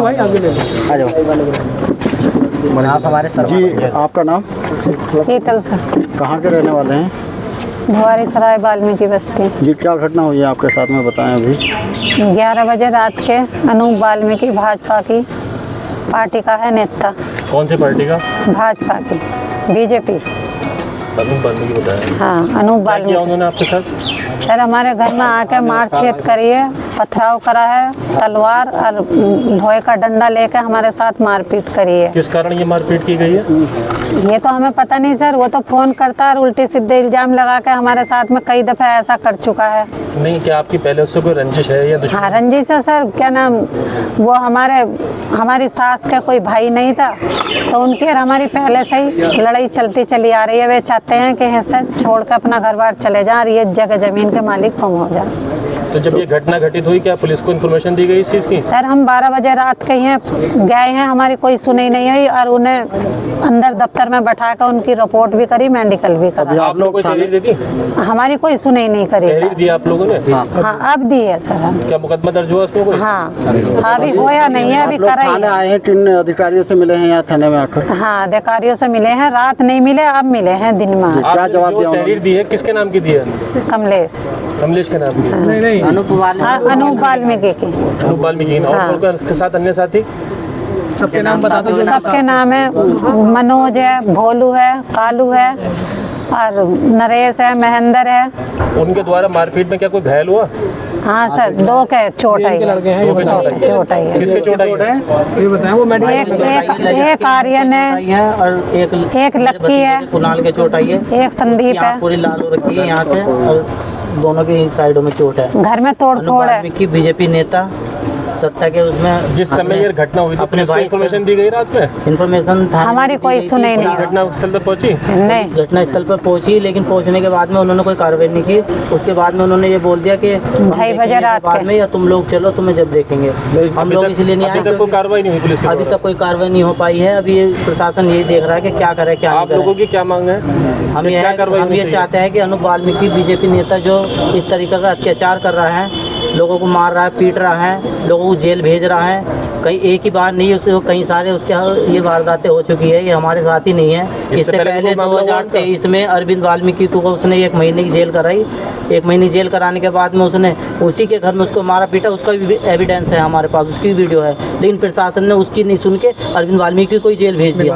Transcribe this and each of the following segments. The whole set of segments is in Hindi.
भाई आगे ले लो। आ जाओ आप हमारे सर। जी आपका नाम? शीतल सर। कहाँ के रहने वाले हैं? भवारी सराय वाल्मीकि बस्ती। जी क्या घटना हुई है आपके साथ में बताएं अभी। 11 बजे रात के अनूप वाल्मीकि भाजपा की पार्टी का है नेता। कौन सी पार्टी का? भाजपा की, बीजेपी। अनूप वाल्मीकि बताया। हाँ, अनूप वाल्मीकि। उन्होंने आपके साथ? सर हमारे घर में आके मारछेद करी है, पथराव करा है, तलवार और लोहे का डंडा लेकर हमारे साथ मारपीट करी है। किस कारण ये मारपीट की गई है? ये तो हमें पता नहीं सर, वो तो फोन करता है और उल्टे सीधे इल्जाम लगा के हमारे साथ में कई दफे ऐसा कर चुका है। नहीं, क्या आपकी पहले उससे कोई रंजिश है या दुश्मनी? हाँ रंजिश है सर, क्या नाम, वो हमारी सास का कोई भाई नहीं था, तो उनकी और हमारी पहले से ही लड़ाई चलती चली आ रही है। वे चाहते हैं कि हिस्सा छोड़ कर अपना घर बार चले जाएं और ये जगह जमीन के मालिक कम हो जाए। तो जब ये घटना घटित हुई, क्या पुलिस को इन्फॉर्मेशन दी गई इस चीज़ की? सर हम 12 बजे रात के हैं गए हैं, हमारी कोई सुनई नहीं हुई और उन्हें अंदर दफ्तर में बैठा कर उनकी रिपोर्ट भी करी, मेडिकल भी करा। आप लोग को तहरीर दी? हमारी कोई सुनई नहीं करी। तहरीर दी आप लोगों ने? हाँ अब दी है सर। क्या मुकदमा दर्ज हुआ उसमें कोई? हाँ अभी होया नहीं है, अभी करा ही। आए हैं, 3 अधिकारियों से मिले हैं यहाँ थाने में आकर? हाँ अधिकारियों से मिले हैं, रात नहीं मिले, अब मिले हैं दिन में। क्या जवाब दिया? तहरीर दी है किसके नाम की दी है? कमलेश के नाम की? नहीं अनूप वाल्मीकि की। अनूप वाल्मीकि। और कौन उसके साथ अन्य साथी? सबके नाम बता दो। सबके नाम है, मनोज है, भोलू है, कालू है और नरेश है, महेंद्र है। उनके द्वारा मारपीट में क्या कोई घायल हुआ? हाँ सर, 2 के चोट आई है। चोट आई है। किसके चोट है? ये बताएं वो मेडिकल। एक आर्यन है और एक लक्की है, कुणाल के चोट आई है, एक संदीप है। पूरी लाल हो रखी है यहाँ से और दोनों की साइडों में चोट है। घर में तोड़ फोड़ है। बीजेपी नेता सत्ता के उसमें जिस समय ये घटना हुई थी अपने भाई इन्फॉर्मेशन दी गई रात में? इन्फॉर्मेशन हमारी कोई सुने नहीं। घटना स्थल पर पहुंची? नहीं, घटना स्थल पर पहुंची, लेकिन पहुंचने के बाद में उन्होंने कोई कार्रवाई नहीं की। उसके बाद में उन्होंने ये बोल दिया कि 2:30 बजे रात बाद में, या तुम लोग चलो तुम्हें जब देखेंगे। हम लोग इसलिए नहीं आए। अभी तक कोई कार्रवाई नहीं हुई पुलिस की? अभी तक कोई कार्रवाई नहीं हो पाई है। अभी प्रशासन यही देख रहा है कि क्या करे क्या नहीं करे। आप लोगों की क्या मांग है? हम ये चाहते हैं कि अनूप वाल्मीकि बीजेपी नेता जो इस तरीके का अत्याचार कर रहा है, लोगों को मार रहा है, पीट रहा है, लोगों को जेल भेज रहा है, कहीं एक ही बार नहीं, उसके कई सारे उसके ये वारदातें हो चुकी है। ये हमारे साथ ही नहीं है। इससे पहले 2023 में अरविंद वाल्मीकि को उसने 1 महीने की जेल कराई। 1 महीने जेल कराने के बाद में उसने उसी के घर में उसको मारा पीटा। उसका भी एविडेंस है हमारे पास, उसकी भी वीडियो है, लेकिन प्रशासन ने उसकी नहीं सुन के अरविंद वाल्मीकि को जेल भेज दिया।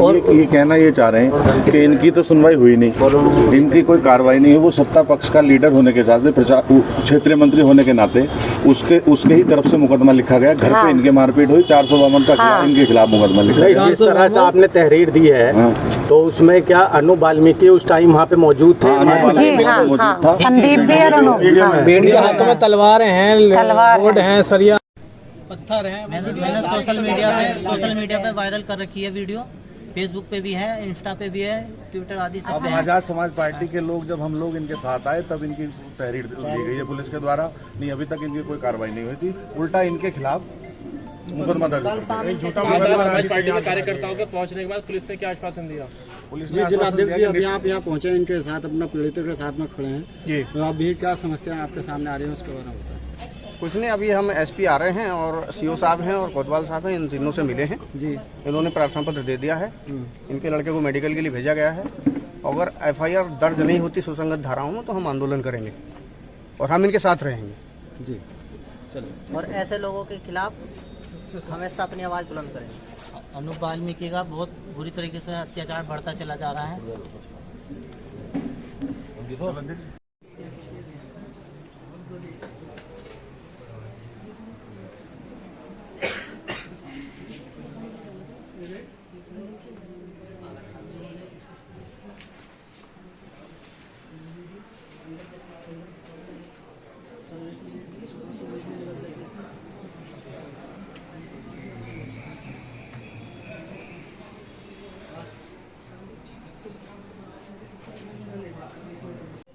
और ये कहना ये चाह रहे हैं कि इनकी तो सुनवाई हुई नहीं, इनकी कोई कार्रवाई नहीं हुई। वो सत्ता पक्ष का लीडर होने के साथ क्षेत्रीय मंत्री होने के नाते उसके ही तरफ से मुकदमा लिखा गया। घर पे इनके मारपीट हुई, 452 का इनके खिलाफ मुकदमा लिखा गया। जिस तरह से आपने तहरीर दी है, तो उसमें क्या अनूप वाल्मीकि उस टाइम वहाँ पे मौजूद थे? संदीप भी और अनूप। इनके हाथों में तलवारें हैं, रोड हैं, सरिया पत्थर हैं। मैंने सोशल मीडिया पे वायरल कर रखी है वीडियो, फेसबुक पे भी है, इंस्टा पे भी है, ट्विटर आदि सब पे है। आजाद समाज पार्टी के लोग जब हम लोग इनके साथ आए तब इनकी तहरीर दी गई है पुलिस के द्वारा। नहीं, अभी तक इनकी कोई कार्रवाई नहीं हुई थी, उल्टा इनके खिलाफ मुकदमा दर्ज। समाज पार्टी के कार्यकर्ताओं के पहुंचने के बाद पुलिस ने क्या आश्वासन दिया? पुलिस ने जिलाध्यक्ष जी अभी आप यहाँ पहुँचे, इनके साथ अपना पीड़ितों के साथ में खड़े हैं, तो अभी क्या समस्या आपके सामने आ रही है उसके बारे में बताएं। कुछ नहीं, अभी हम एसपी आ रहे हैं और सीओ साहब हैं और कोतवाल साहब हैं, इन तीनों से मिले हैं जी। इन्होंने प्रार्थना पत्र दे दिया है। इनके लड़के को मेडिकल के लिए भेजा गया है। अगर एफआईआर दर्ज नहीं होती सुसंगत धाराओं में तो हम आंदोलन करेंगे और हम इनके साथ रहेंगे जी। चलो, और ऐसे लोगों के खिलाफ हमेशा अपनी आवाज बुलंद करेंगे। अनूप वाल्मीकि का बहुत बुरी तरीके से अत्याचार बढ़ता चला जा रहा है।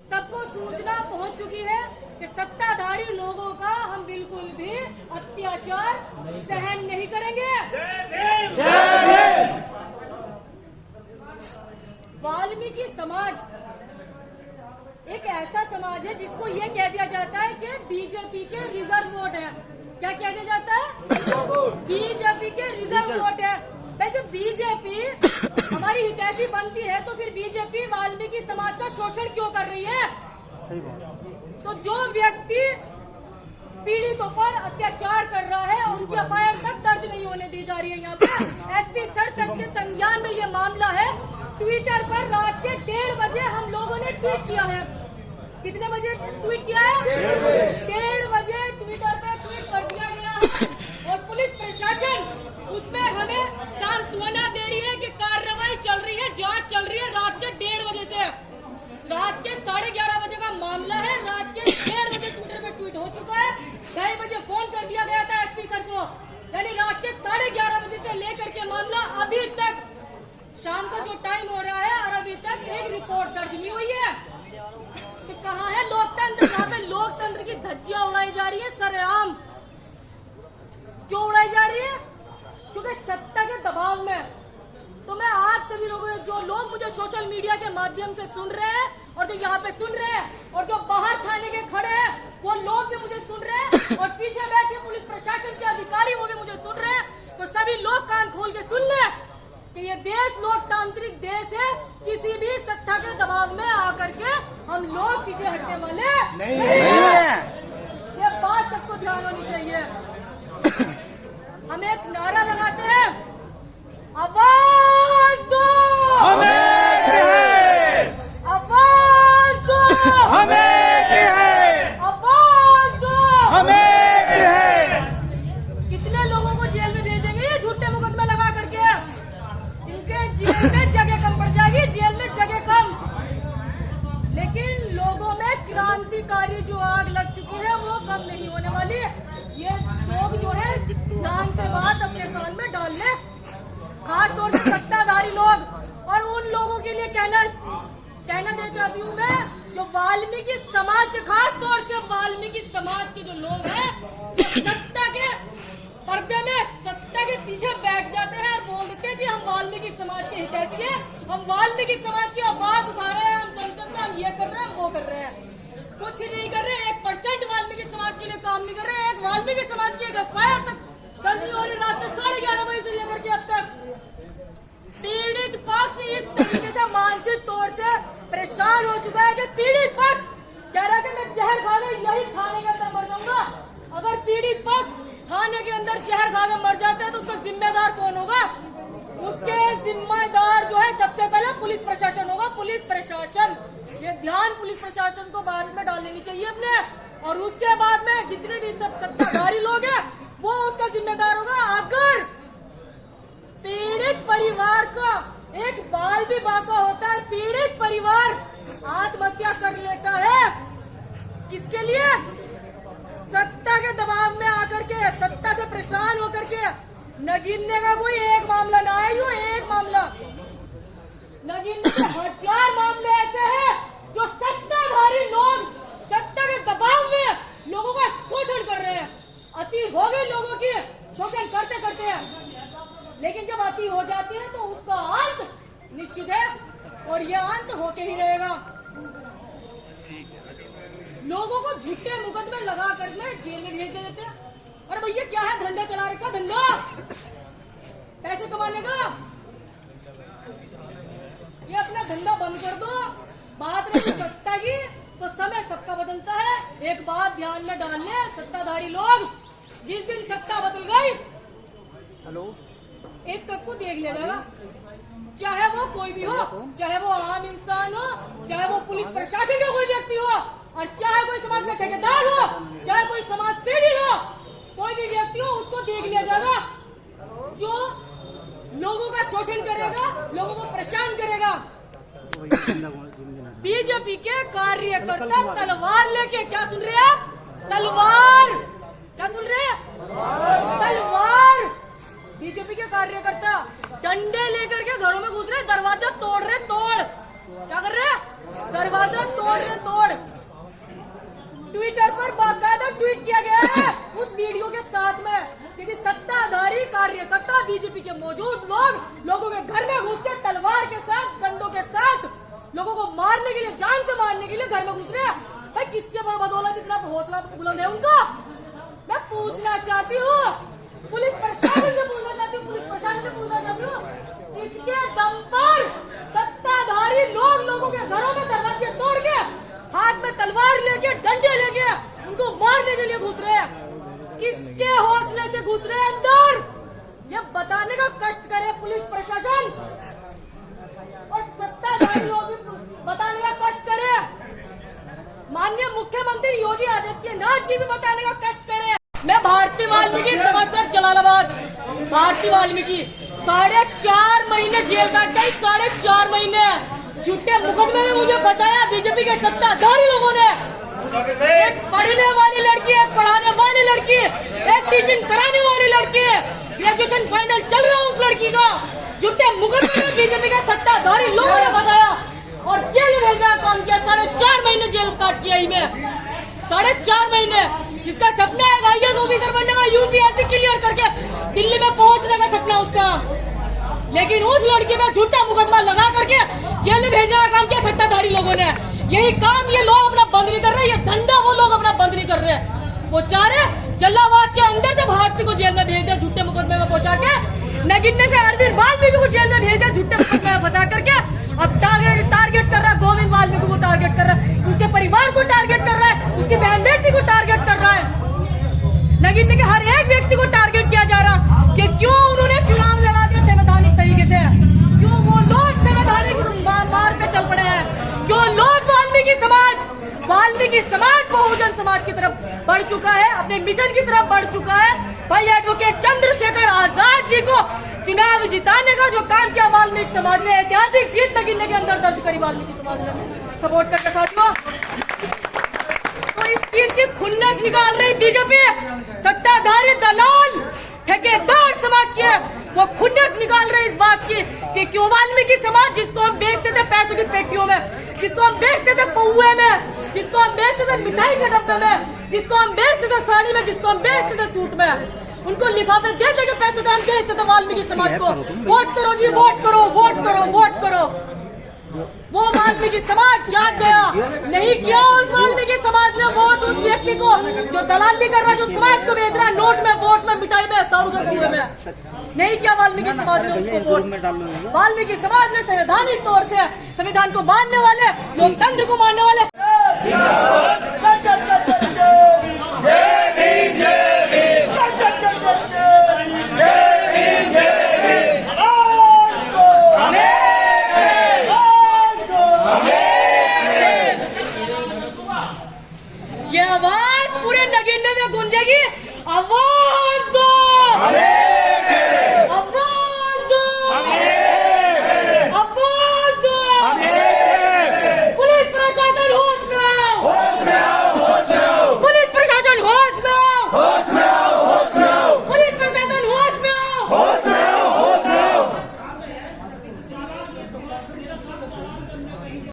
सबको सूचना पहुंच चुकी है कि सत्ताधारी लोगों का हम बिल्कुल भी अत्याचार सहन नहीं करेंगे। वाल्मीकि समाज एक ऐसा समाज है जिसको ये कह दिया जाता है कि बीजेपी के रिजर्व वोट है। क्या किया जाता है? बीजेपी के रिजर्व वोट है। भाई जब बीजेपी हमारी हितैषी बनती है तो फिर बीजेपी वाल्मीकि समाज का शोषण क्यों कर रही है? सही बात। तो जो व्यक्ति पीड़ितों पर अत्याचार कर रहा है और उसकी एफआईआर तक दर्ज नहीं होने दी जा रही है, यहाँ पे एसपी सर तक के संज्ञान में ये मामला है। ट्विटर पर रात के 1:30 बजे हम लोगों ने ट्वीट किया है। कितने बजे ट्वीट किया है? 1:30 बजे ट्विटर पे ट्वीट कर दिया गया है और पुलिस प्रशासन उसमें हमें सांत्वना दे रही है कि कार्रवाई चल रही है, जांच चल रही है। रात के 1:30 बजे से रात के 11:30 बजे का मामला है। रात के 1:30 बजे ट्विटर पे ट्वीट हो चुका है। 2:30 बजे फोन कर दिया गया था एसपी सर को, यानी रात के 11:30 बजे से लेकर के मामला अभी तक शाम का जो टाइम हो रहा है और अभी तक एक रिपोर्ट दर्ज नहीं हुई है। तो कहाँ है लोकतंत्र? यहाँ पे लोकतंत्र की धज्जियां उड़ाई जा रही है सरेआम। क्यों उड़ाई जा रही है? क्योंकि सत्ता के दबाव में। तो मैं आप सभी लोगों, जो लोग मुझे सोशल मीडिया के माध्यम से सुन रहे हैं और जो यहाँ पे सुन रहे हैं और जो बाहर थाने के खड़े हैं वो लोग भी मुझे सुन रहे हैं और पीछे बैठे पुलिस प्रशासन के अधिकारी वो भी मुझे सुन रहे हैं। तो सभी लोग कान खोल के सुन ले कि ये देश लोकतांत्रिक देश है। किसी भी सत्ता के दबाव में आकर के हम लोग पीछे हटने वाले नहीं है। ये बात सबको ध्यान होनी चाहिए। हम एक नारा लगाते हैं, आवाज दो हमें है, आवाज दो हमें है, आवाज दो हमें है। कितने लोगों को जेल में भेजेंगे ये झूठे मुकदमे लगा करके? इनके जेल में जगह कम पड़ जाएगी, जेल में जगह कम। लेकिन लोगों में क्रांतिकारी जो आग लग चुकी है वो कम नहीं होने वाली। ये लोग जो है ध्यान से बात अपने कान में डाल ले, खास तौर से सत्ताधारी लोग। और उन लोगों के लिए कहना दे चाहती हूँ मैं, जो वाल्मीकि समाज के, खास तौर से वाल्मीकि समाज के जो लोग हैं, जो सत्ता के पर्दे में, सत्ता के पीछे बैठ जाते हैं और बोल देते हैं जी हम वाल्मीकि समाज के हितैषी हैं, हम वाल्मीकि समाज की आवाज उठा रहे हैं, हम संसद में हम ये कर रहे हैं, हम वो कर रहे हैं। कुछ नहीं कर रहे। 1% वाल्मीकि समाज के लिए काम नहीं कर रहे। एक वाल्मीकि समाज की एक एफआईआर तक दर्ज नहीं हो रही। रात के 11:30 बजे से लेकर के अब तक पीड़ित पक्ष इस तरीके से मानसिक तौर से परेशान हो चुका है कि पीड़ित पक्ष कह रहा है कि मैं जहर खा के यही थाने के अंदर मर जाऊंगा। अगर पीड़ित पक्ष थाने के अंदर जहर खा के मर जाता है तो उसका जिम्मेदार कौन होगा? उसके जिम्मेदार जो है सबसे पहले पुलिस प्रशासन होगा। पुलिस प्रशासन, ये ध्यान पुलिस प्रशासन को बाद में डाल लेनी चाहिए अपने। और उसके बाद में जितने भी सब सत्ताधारी लोग हैं वो उसका जिम्मेदार होगा। अगर पीड़ित परिवार का एक बाल भी बाका होता है, पीड़ित परिवार आत्महत्या कर लेता है, किसके लिए? सत्ता के दबाव में आकर के, सत्ता से परेशान होकर के। न गिनने का कोई एक मामला ना है, यो एक मामला न गिनने के 1000 मामले ऐसे हैं जो सत्ताधारी लोग सत्ता के दबाव में लोगों का शोषण कर रहे हैं। अति हो गई लोगों की, शोषण करते करते हैं। लेकिन जब अति हो जाती है तो उसका अंत निश्चित है और ये अंत होके ही रहेगा। लोगों को झूठे मुकदमे लगा कर में जेल में भेज देते हैं। अरे भैया क्या है, धंधा चला रखा, धंधा पैसे कमाने का। ये अपना धंधा बंद कर दो। बात रही सत्ता की तो समय सबका बदलता है। एक बात ध्यान में डाल ले सत्ताधारी लोग, जिस दिन सत्ता बदल गई एक तक को देख लिया जाएगा, चाहे वो कोई भी हो, चाहे वो आम इंसान हो, चाहे वो पुलिस प्रशासन का कोई व्यक्ति हो, और चाहे कोई समाज का ठेकेदार हो, चाहे कोई समाज सेवी हो, कोई भी व्यक्ति हो, उसको देख लिया जाएगा जो लोगों का शोषण करेगा, लोगों को परेशान करेगा। बीजेपी के कार्यकर्ता तलवार लेके, क्या सुन रहे हैं आप? तलवार, क्या सुन रहे हैं? तलवार। बीजेपी के कार्यकर्ता डंडे लेकर के घरों में घुस रहे, दरवाजा तोड़ रहे, तोड़। क्या कर रहे? दरवाजा तोड़ रहे, तोड़। ट्विटर पर बाकायदा ट्वीट किया गया है उस वीडियो के साथ में कि सत्ताधारी कार्यकर्ता बीजेपी के मौजूद लोग लोगों के घर में घुस के तलवार के साथ, डंडों के साथ लोगों को मारने के लिए, जान से मारने के लिए घर में घुस रहे हैं। भाई किसके बदौलत इतना हौसला बुलंद है उनका? मैं पूछना चाहती हूँ, पुलिस प्रशासन से पूछना चाहती हूँ, पुलिस प्रशासन से पूछना चाहती हूँ, किसके दम पर सत्ताधारी लोग लोगों के घरों में दरवाजे तोड़ के हाथ में तलवार लेके डंडे लेके उनको मारने के लिए घुस रहे हैं? किसके हौसले से घुस रहे हैं अंदर? ये बताने का कष्ट करे पुलिस प्रशासन और सत्ताधारी लोग भी बताने का कष्ट करे। माननीय मुख्यमंत्री योगी आदित्यनाथ जी भी बताने का कष्ट करे। मैं भारतीय वाल्मीकि समाज जलालाबाद, भारतीय वाल्मीकि 4.5 महीने जेल काट गई, 4.5 महीने झूठे मुकदमे में मुझे बताया बीजेपी के सत्ताधारी लोगों ने। एक पढ़ने वाली लड़की, एक पढ़ाने वाली लड़की, एक टीचिंग कराने वाली लड़की, ग्रेजुएशन फाइनल चल रहा है उस लड़की का, झूठे मुकदमे में बीजेपी के सत्ताधारी लोगों ने बताया और जेल में भेजना काम किया। 4.5 महीने जेल काट किया ही में, 4.5 महीने। जिसका सपना है IAS ऑफिसर बनने का, यूपीएससी क्लियर करके दिल्ली में पहुंचने का सपना उसका, लेकिन उस लड़की में झूठा मुकदमा लगा करके जेल में भेजने का काम किया सत्ताधारी लोगों ने। यही काम ये लोग अपना बंद नहीं कर रहे, ये धंधा वो लोग अपना बंद नहीं कर रहे। वो चाह रहे जलालाबाद के अंदर से भारती को जेल में भेज दिया झूठे मुकदमे में पहुंचा के, नगिन्ने से अरविंद वाल्मीकि को जेल में भेज दिया झूठे मुकदमे में फंसा करके। अब टारगेट कर रहा है गोविंद वाल्मीकि को, टारगेट कर रहा है उसके परिवार को, टारगेट कर रहा है उसकी बहन बेटी को, टारगेट कर रहा है नगिन्ने के हर एक व्यक्ति को टारगेट किया जा रहा कि क्यों उन्होंने चुनाव लड़ा दिया संवैधानिक तरीके से, क्यों वो लोग संवैधानिक मार्ग पे चल पड़े हैं, क्यों लोग वाल्मीकि समाज बहुजन समाज की तरफ बढ़ चुका है, अपने मिशन की तरफ बढ़ चुका है। भाई एडवोकेट चंद्रशेखर आजाद जी को चुनाव जिताने का जो काम किया वाल्मीकि समाज ने, ऐतिहासिक जीत नगिन्ने के अंदर दर्ज करी वाल्मीकि समाज ने सपोर्ट करके। साथियों, तो इस चीज की खुन्नस निकाल रही बीजेपी, सत्ताधारी दलाल ठेकेदार समाज के वो खुन्नस निकाल रहे इस बात की कि क्यों वाल्मीकि समाज, जिसको हम बेचते थे पैसों की पेटियों में, जिसको हम बेचते थे पौए में, जिसको हम बेचते थे मिठाई के डब्बे में, जिसको हम बेचते थे साड़ी में, जिसको हम बेचते थे सूट में, उनको लिफाफे दे दे के पैसे दान बेचते थे वाल्मीकि समाज को। वोट करो जी, वोट करो, वोट करो, वोट करो। वो वाल्मीकि समाज जाग गया, नहीं किया उस वाल्मीकि समाज ने वोट उस व्यक्ति को जो दलाली कर रहा है, जो समाज को बेच रहा है नोट में, वोट में, मिठाई में, दारू के पौए में, नहीं किया वाल्मीकि समाज ने उसको वोट। वाल्मीकि समाज ने संवैधानिक तौर से संविधान को मानने वाले, लोकतंत्र को मानने वाले